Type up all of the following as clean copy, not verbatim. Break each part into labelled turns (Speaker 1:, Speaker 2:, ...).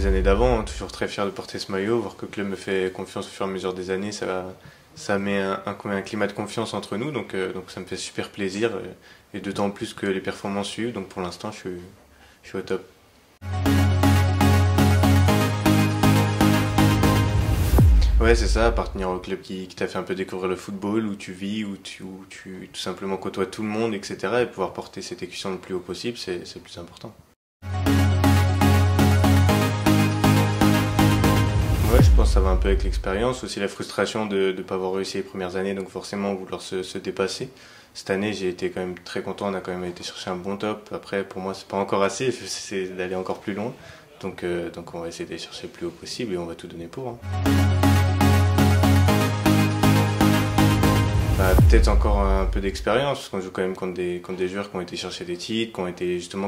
Speaker 1: années d'avant, hein, toujours très fier de porter ce maillot, voir que le club me fait confiance au fur et à mesure des années, ça met un climat de confiance entre nous, donc ça me fait super plaisir, et d'autant plus que les performances suivent, donc pour l'instant je suis au top. Ouais, c'est ça, appartenir au club qui t'a fait un peu découvrir le football, où tu vis, où tu tout simplement côtoies tout le monde, etc. Et pouvoir porter cette écusson le plus haut possible, c'est le plus important. Ouais, je pense que ça va un peu avec l'expérience, aussi la frustration de ne pas avoir réussi les premières années, donc forcément vouloir se dépasser. Cette année, j'ai été quand même très content, on a quand même été chercher un bon top. Après, pour moi, c'est pas encore assez, c'est d'aller encore plus loin. Donc on va essayer d'aller chercher le plus haut possible et on va tout donner pour. Hein. Bah, peut-être encore un peu d'expérience, parce qu'on joue quand même contre des joueurs qui ont été chercher des titres,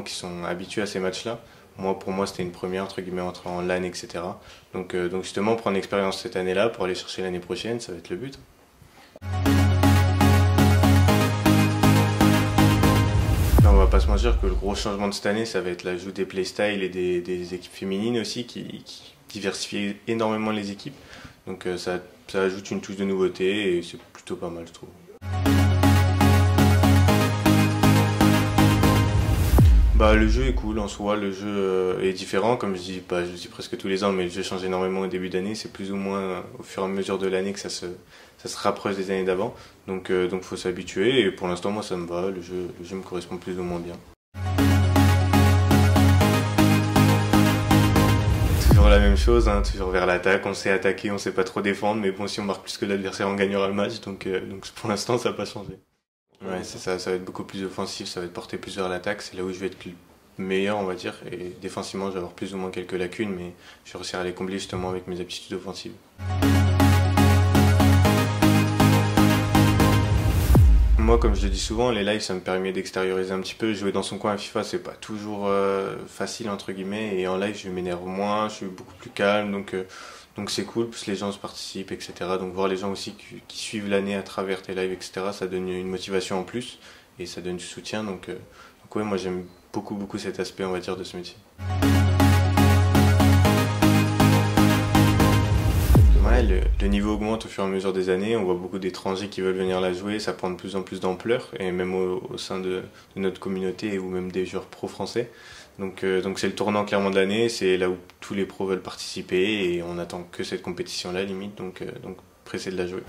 Speaker 1: qui sont habitués à ces matchs-là. Pour moi, c'était une première, entre guillemets, entrer en LAN, etc. Donc justement, prendre l'expérience cette année-là pour aller chercher l'année prochaine, ça va être le but. On va pas se mentir que le gros changement de cette année, ça va être l'ajout des playstyles et des équipes féminines aussi, qui diversifient énormément les équipes. Donc ça ajoute une touche de nouveauté et c'est plutôt pas mal, je trouve. Bah, le jeu est cool en soi, le jeu est différent, comme je dis presque tous les ans, mais le jeu change énormément au début d'année, c'est plus ou moins au fur et à mesure de l'année que ça se rapproche des années d'avant, donc faut s'habituer, et pour l'instant moi ça me va, le jeu me correspond plus ou moins bien. Toujours la même chose, hein, toujours vers l'attaque, on sait attaquer, on sait pas trop défendre, mais bon, si on marque plus que l'adversaire, on gagnera le match, donc pour l'instant ça n'a pas changé. Ouais, c'est ça, ça va être beaucoup plus offensif, ça va être porté plus vers l'attaque, c'est là où je vais être le meilleur, on va dire, et défensivement, je vais avoir plus ou moins quelques lacunes, mais je vais réussir à les combler justement avec mes aptitudes offensives. Moi, comme je le dis souvent, les lives, ça me permet d'extérioriser un petit peu. Jouer dans son coin à FIFA, c'est pas toujours facile, entre guillemets, et en live, je m'énerve moins, je suis beaucoup plus calme, donc c'est cool, plus les gens se participent, etc. Donc voir les gens aussi qui suivent l'année à travers tes lives, etc., ça donne une motivation en plus, et ça donne du soutien, donc ouais, moi j'aime beaucoup cet aspect, on va dire, de ce métier. Ouais, le niveau augmente au fur et à mesure des années, on voit beaucoup d'étrangers qui veulent venir la jouer, ça prend de plus en plus d'ampleur, et même au sein de notre communauté, ou même des joueurs pro français. Donc c'est le tournant clairement de l'année, c'est là où tous les pros veulent participer, et on attend que cette compétition-là limite, donc pressé de la jouer.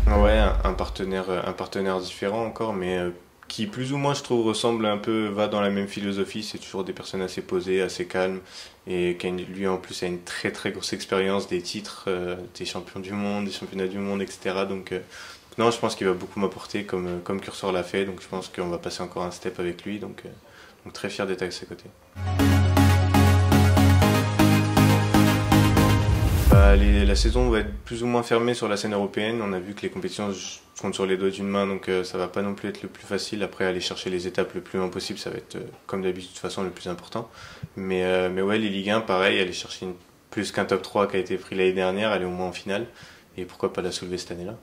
Speaker 1: Ouais, un partenaire différent encore, mais qui plus ou moins je trouve ressemble un peu, va dans la même philosophie, c'est toujours des personnes assez posées, assez calmes, et qui lui en plus a une très grosse expérience des titres, des champions du monde, des championnats du monde, etc. Donc non, je pense qu'il va beaucoup m'apporter comme Cursor l'a fait, donc je pense qu'on va passer encore un step avec lui, donc très fier d'être à ses côtés. Bah, la saison va être plus ou moins fermée sur la scène européenne. On a vu que les compétitions comptent sur les doigts d'une main, donc ça va pas non plus être le plus facile. Après, aller chercher les étapes le plus loin possible, ça va être comme d'habitude de toute façon le plus important. Mais ouais, les Ligue 1, pareil, aller chercher plus qu'un top 3 qui a été pris l'année dernière, aller au moins en finale, et pourquoi pas la soulever cette année-là.